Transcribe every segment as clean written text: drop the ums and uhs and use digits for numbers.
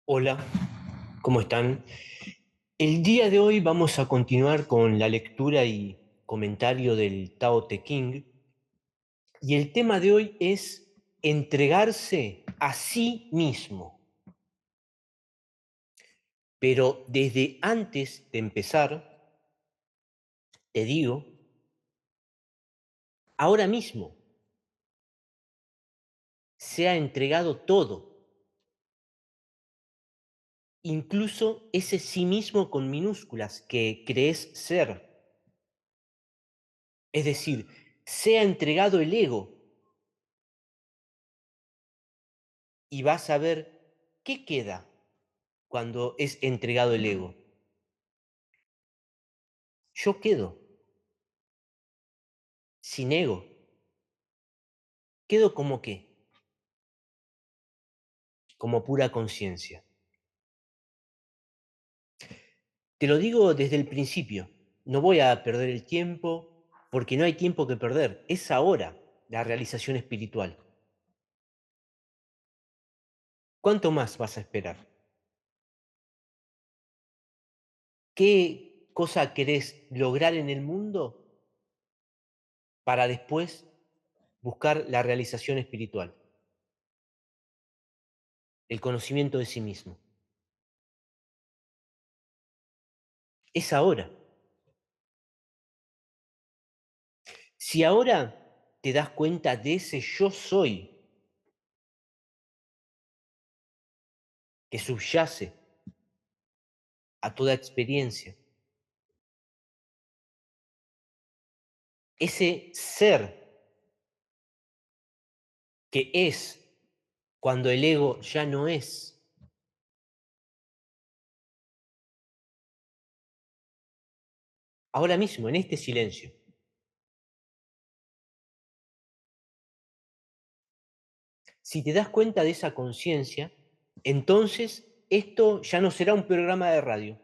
Hola, ¿cómo están? El día de hoy vamos a continuar con la lectura y comentario del Tao Te Ching, y el tema de hoy es entregarse a sí mismo. Pero desde antes de empezar, te digo, ahora mismo se ha entregado todo, incluso ese sí mismo con minúsculas que crees ser. Es decir, se ha entregado el ego. Y vas a ver qué queda cuando es entregado el ego. Yo quedo sin ego. Quedo como qué, como pura conciencia. Te lo digo desde el principio. No voy a perder el tiempo porque no hay tiempo que perder. Es ahora la realización espiritual. ¿Cuánto más vas a esperar? ¿Qué cosa querés lograr en el mundo para después buscar la realización espiritual? El conocimiento de sí mismo. Es ahora. Si ahora te das cuenta de ese yo soy que subyace a toda experiencia, ese ser que es cuando el ego ya no es, ahora mismo, en este silencio, si te das cuenta de esa conciencia, entonces esto ya no será un programa de radio.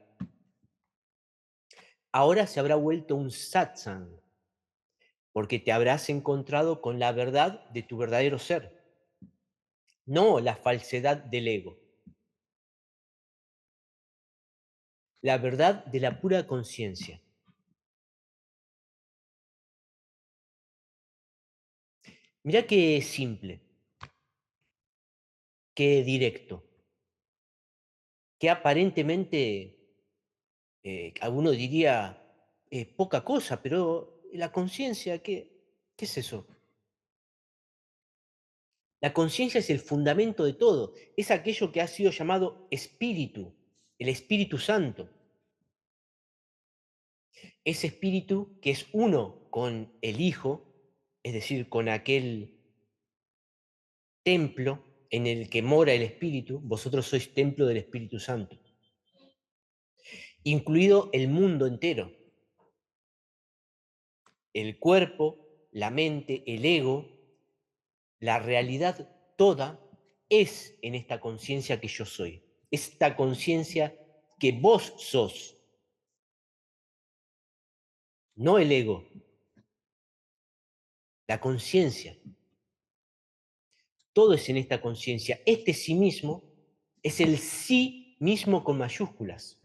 Ahora se habrá vuelto un satsang, porque te habrás encontrado con la verdad de tu verdadero ser, no la falsedad del ego, la verdad de la pura conciencia. Mirá qué simple, qué directo, qué aparentemente, alguno diría, poca cosa, pero la conciencia, ¿qué es eso? La conciencia es el fundamento de todo, es aquello que ha sido llamado espíritu, el Espíritu Santo. Ese espíritu que es uno con el Hijo, es decir, con aquel templo en el que mora el Espíritu, vosotros sois templo del Espíritu Santo, incluido el mundo entero, el cuerpo, la mente, el ego, la realidad toda es en esta conciencia que yo soy, esta conciencia que vos sos, no el ego, la conciencia. Todo es en esta conciencia. Este sí mismo es el sí mismo con mayúsculas.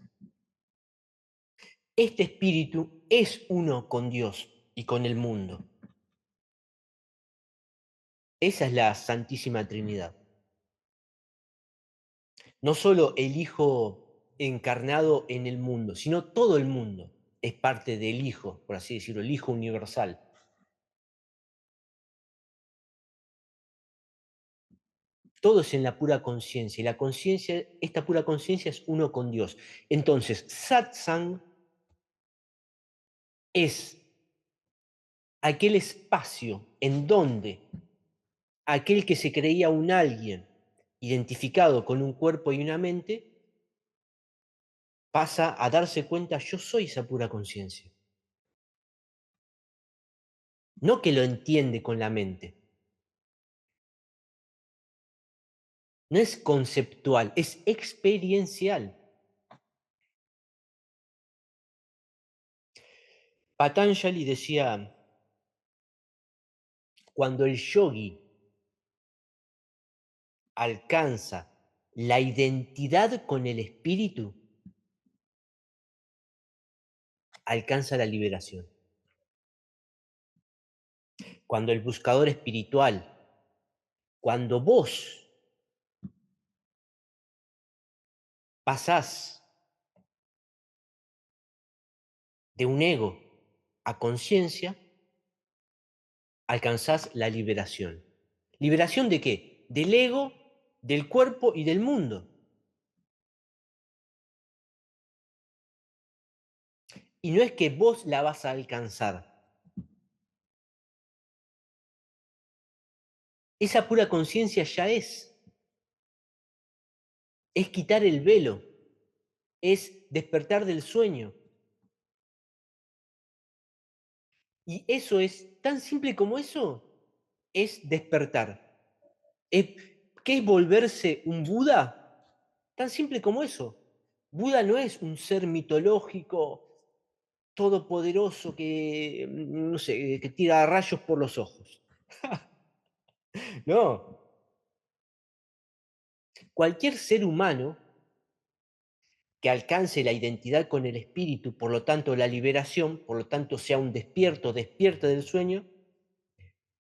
Este espíritu es uno con Dios y con el mundo. Esa es la Santísima Trinidad. No solo el Hijo encarnado en el mundo, sino todo el mundo es parte del Hijo, por así decirlo, el Hijo universal. Todo es en la pura conciencia, y la conciencia, esta pura conciencia es uno con Dios. Entonces, satsang es aquel espacio en donde aquel que se creía un alguien identificado con un cuerpo y una mente pasa a darse cuenta, yo soy esa pura conciencia. No que lo entiende con la mente, no es conceptual, es experiencial. Patanjali decía, cuando el yogi alcanza la identidad con el espíritu alcanza la liberación. Cuando el buscador espiritual, cuando vos pasás de un ego a conciencia, alcanzás la liberación. ¿Liberación de qué? Del ego, del cuerpo y del mundo. Y no es que vos la vas a alcanzar. Esa pura conciencia ya es. Es quitar el velo. Es despertar del sueño. Y eso es tan simple como eso. Es despertar. ¿Qué es volverse un Buda? Tan simple como eso. Buda no es un ser mitológico, todopoderoso que, no sé, que tira rayos por los ojos. No. Cualquier ser humano que alcance la identidad con el espíritu, por lo tanto la liberación, por lo tanto sea un despierto, despierta del sueño,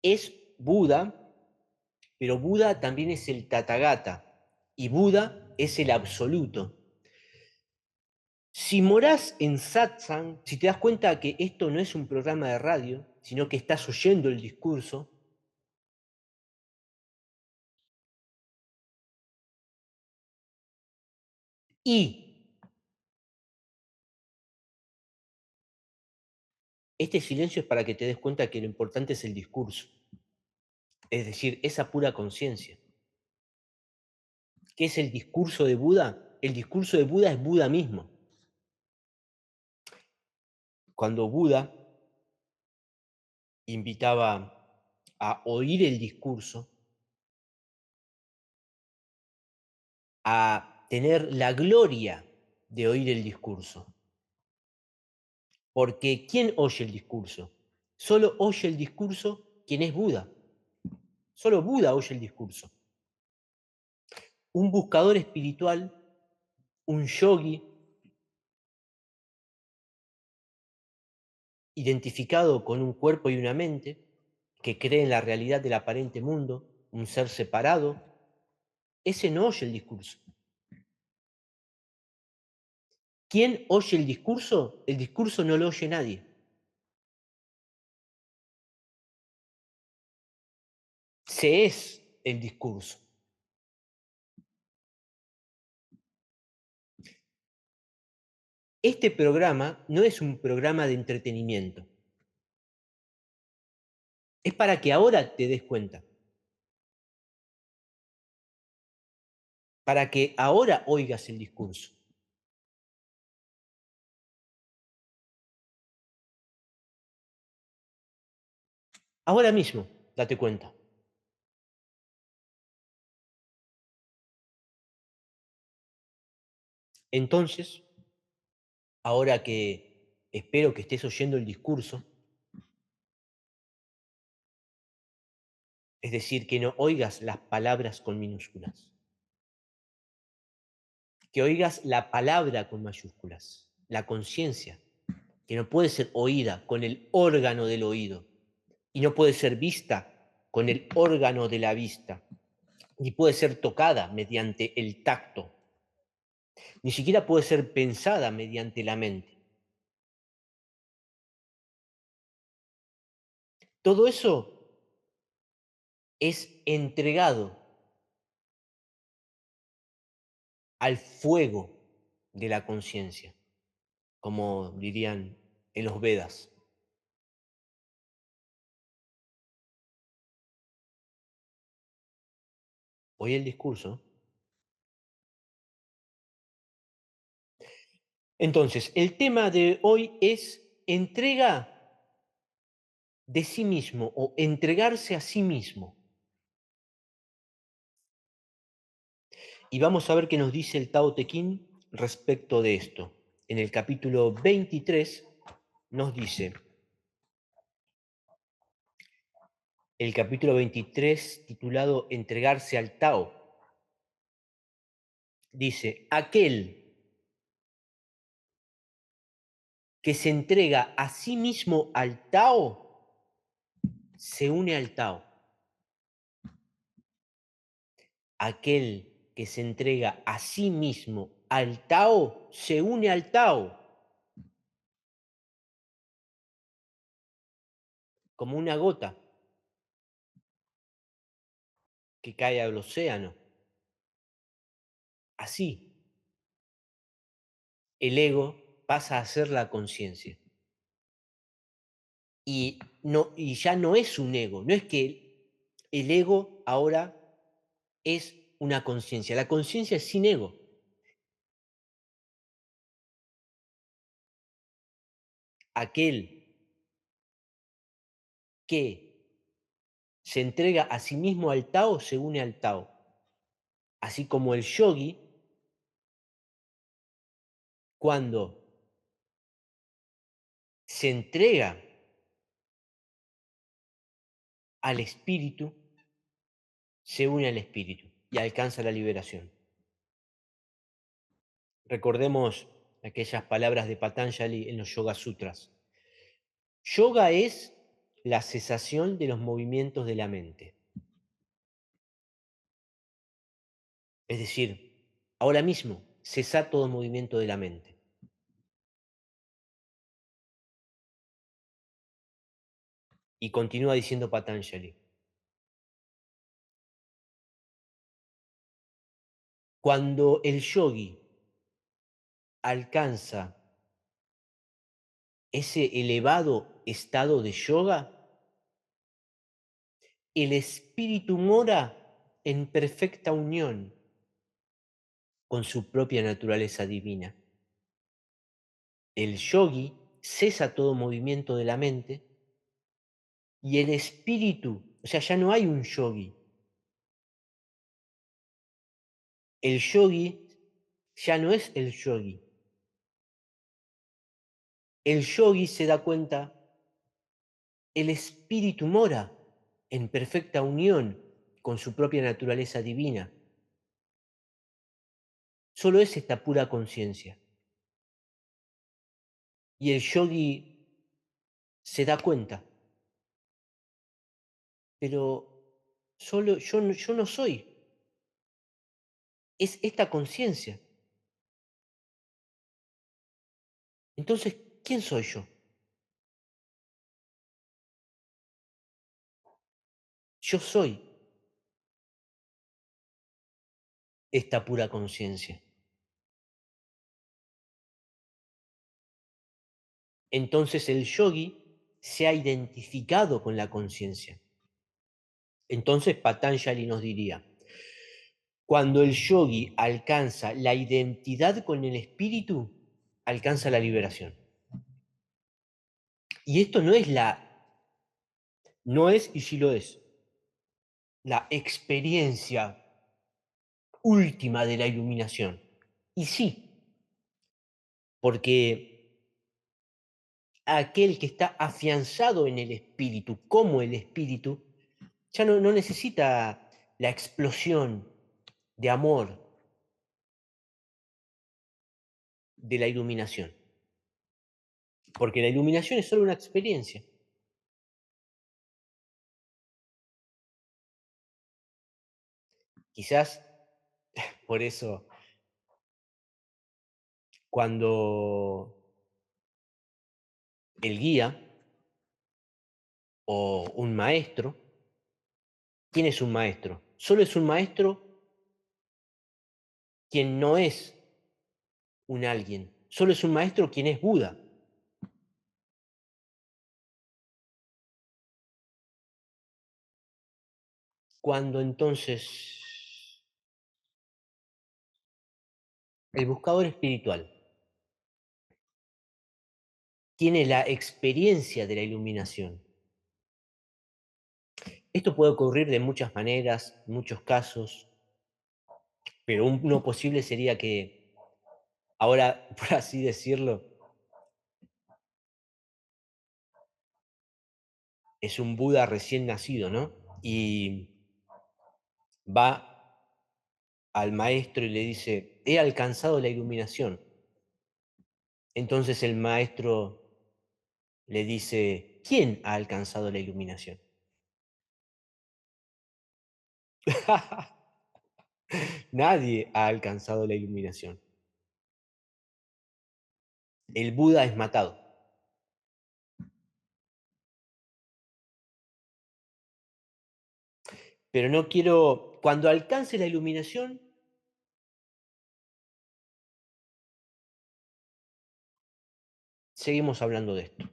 es Buda, pero Buda también es el Tathagata y Buda es el absoluto. Si morás en satsang, si te das cuenta que esto no es un programa de radio, sino que estás oyendo el discurso, y este silencio es para que te des cuenta que lo importante es el discurso, es decir, esa pura conciencia. ¿Qué es el discurso de Buda? El discurso de Buda es Buda mismo. Cuando Buda invitaba a oír el discurso, a tener la gloria de oír el discurso. Porque ¿quién oye el discurso? Solo oye el discurso quien es Buda. Solo Buda oye el discurso. Un buscador espiritual, un yogi, identificado con un cuerpo y una mente, que cree en la realidad del aparente mundo, un ser separado, ese no oye el discurso. ¿Quién oye el discurso? El discurso no lo oye nadie. Se es el discurso. Este programa no es un programa de entretenimiento. Es para que ahora te des cuenta. Para que ahora oigas el discurso. Ahora mismo, date cuenta. Entonces, ahora que espero que estés oyendo el discurso, es decir, que no oigas las palabras con minúsculas, que oigas la palabra con mayúsculas, la conciencia, que no puede ser oída con el órgano del oído y no puede ser vista con el órgano de la vista, ni puede ser tocada mediante el tacto, ni siquiera puede ser pensada mediante la mente. Todo eso es entregado al fuego de la conciencia, como dirían en los Vedas. Oí el discurso. Entonces, el tema de hoy es entrega de sí mismo o entregarse a sí mismo. Y vamos a ver qué nos dice el Tao Te Ching respecto de esto. En el capítulo 23 nos dice, el capítulo 23 titulado Entregarse al Tao. Dice, aquel que se entrega a sí mismo al Tao, se une al Tao. Aquel que se entrega a sí mismo al Tao, se une al Tao. Como una gota que cae al océano. Así, el ego pasa a ser la conciencia. Y, no, y ya no es un ego, no es que el ego ahora es una conciencia. La conciencia es sin ego. Aquel que se entrega a sí mismo al Tao se une al Tao. Así como el yogi, cuando se entrega al espíritu, se une al espíritu y alcanza la liberación. Recordemos aquellas palabras de Patanjali en los Yoga Sutras. Yoga es la cesación de los movimientos de la mente. Es decir, ahora mismo cesa todo movimiento de la mente. Y continúa diciendo Patanjali. Cuando el yogi alcanza ese elevado estado de yoga, el espíritu mora en perfecta unión con su propia naturaleza divina. El yogi cesa todo movimiento de la mente y el espíritu, o sea, ya no hay un yogi. El yogi ya no es el yogi. El yogi se da cuenta, el espíritu mora en perfecta unión con su propia naturaleza divina. Solo es esta pura conciencia. Y el yogi se da cuenta, pero solo yo no soy, es esta conciencia. Entonces, ¿quién soy yo? Yo soy esta pura conciencia. Entonces el yogi se ha identificado con la conciencia. Entonces Patanjali nos diría, cuando el yogi alcanza la identidad con el espíritu, alcanza la liberación. Y esto no es y sí lo es, la experiencia última de la iluminación. Y sí, porque aquel que está afianzado en el espíritu, como el espíritu, ya no necesita la explosión de amor de la iluminación, porque la iluminación es solo una experiencia. Quizás por eso cuando el guía o un maestro, ¿quién es un maestro? Solo es un maestro quien no es un alguien, solo es un maestro quien es Buda. Cuando entonces el buscador espiritual tiene la experiencia de la iluminación. Esto puede ocurrir de muchas maneras, muchos casos, pero uno posible sería que, ahora, por así decirlo, es un Buda recién nacido, ¿no? Y va al maestro y le dice, he alcanzado la iluminación. Entonces el maestro le dice, ¿quién ha alcanzado la iluminación? Nadie ha alcanzado la iluminación. El Buda es matado. Pero no quiero, cuando alcance la iluminación, seguimos hablando de esto.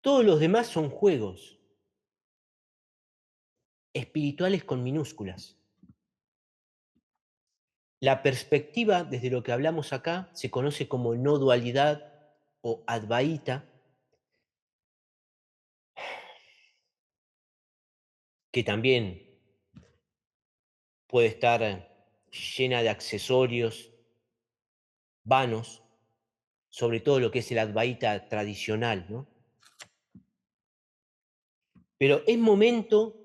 Todos los demás son juegos espirituales con minúsculas. La perspectiva, desde lo que hablamos acá, se conoce como no dualidad o advaita, que también puede estar llena de accesorios vanos, sobre todo lo que es el advaita tradicional, ¿no? Pero es momento,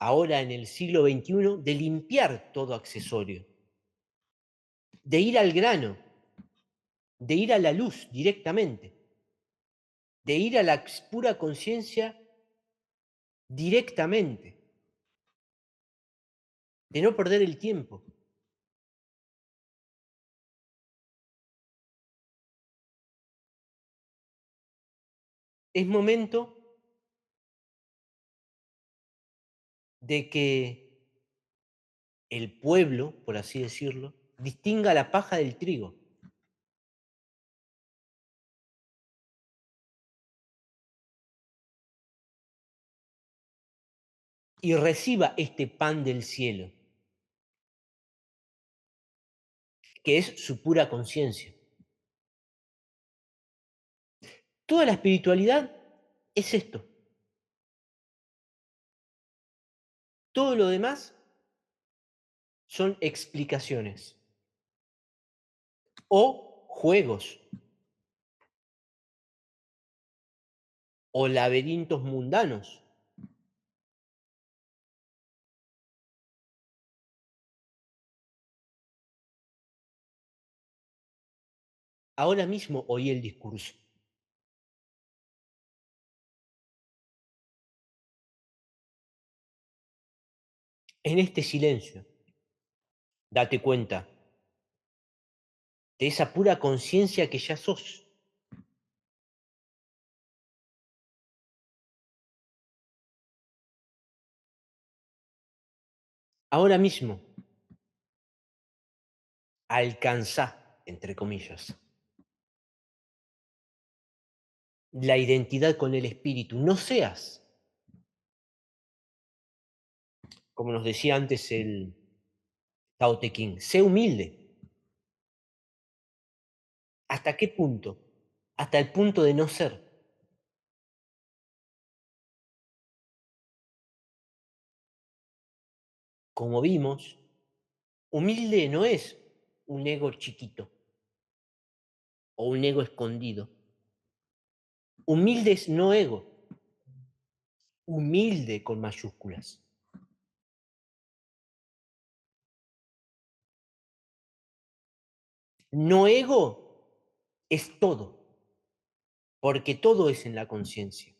ahora en el siglo XXI, de limpiar todo accesorio, de ir al grano, de ir a la luz directamente, de ir a la pura conciencia directamente, de no perder el tiempo. Es momento de que el pueblo, por así decirlo, distinga la paja del trigo y reciba este pan del cielo, que es su pura conciencia. Toda la espiritualidad es esto. Todo lo demás son explicaciones o juegos o laberintos mundanos. Ahora mismo oí el discurso. En este silencio, date cuenta de esa pura conciencia que ya sos. Ahora mismo, alcanzá, entre comillas, la identidad con el espíritu. No seas, como nos decía antes el Tao Te Ching, sé humilde. ¿Hasta qué punto? Hasta el punto de no ser. Como vimos, humilde no es un ego chiquito o un ego escondido. Humilde es no ego, humilde con mayúsculas. No ego es todo, porque todo es en la conciencia.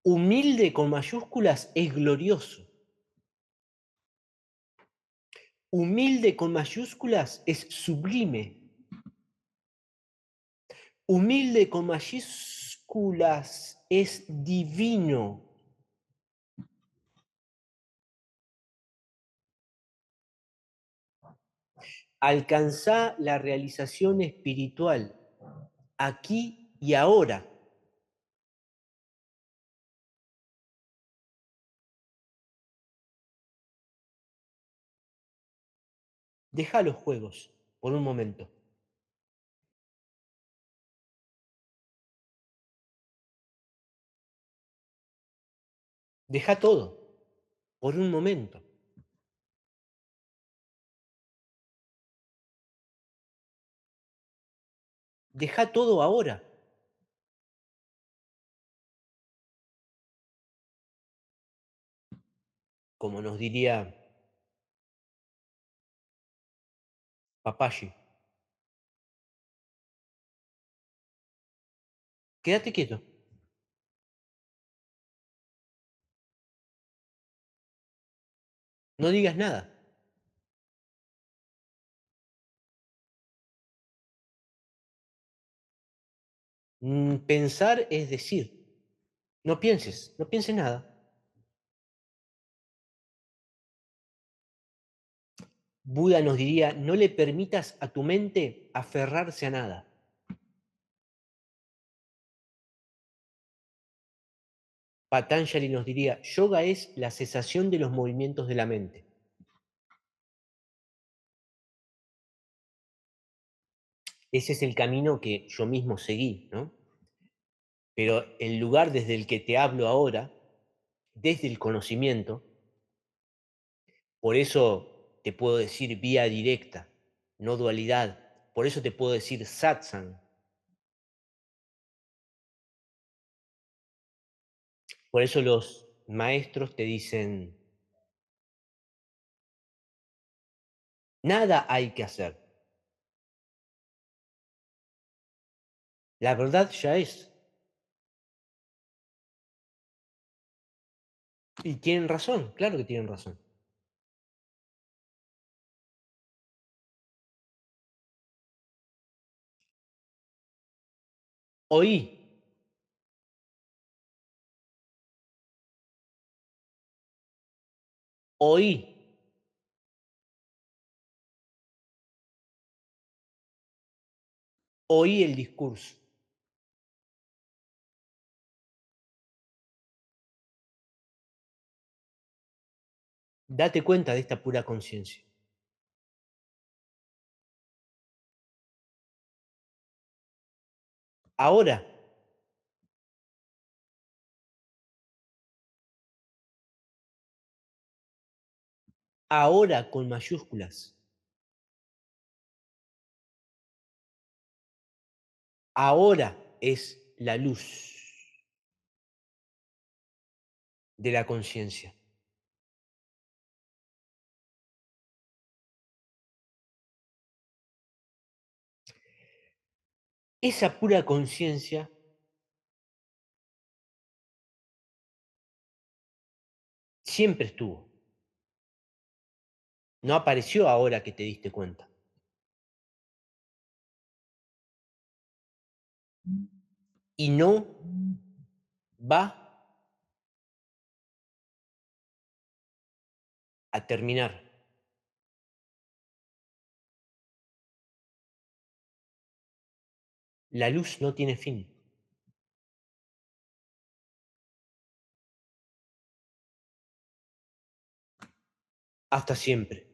Humilde con mayúsculas es glorioso. Humilde con mayúsculas es sublime. Humilde con mayúsculas es divino. Alcanzá la realización espiritual aquí y ahora. Deja los juegos por un momento. Deja todo por un momento. Deja todo ahora. como nos diría Papayi. Quédate quieto, no digas nada. Pensar es decir. No pienses, no pienses nada. Buda nos diría, no le permitas a tu mente aferrarse a nada. Patanjali nos diría, yoga es la cesación de los movimientos de la mente. Ese es el camino que yo mismo seguí, ¿no? Pero el lugar desde el que te hablo ahora, desde el conocimiento, por eso te puedo decir vía directa, no dualidad. Por eso te puedo decir satsang. Por eso los maestros te dicen, nada hay que hacer. La verdad ya es. Y tienen razón, claro que tienen razón. Oí, oí, oí el discurso. Date cuenta de esta pura conciencia. Ahora, ahora con mayúsculas. Ahora es la luz de la conciencia. Esa pura conciencia siempre estuvo. No apareció ahora que te diste cuenta. Y no va a terminar. La luz no tiene fin. Hasta siempre.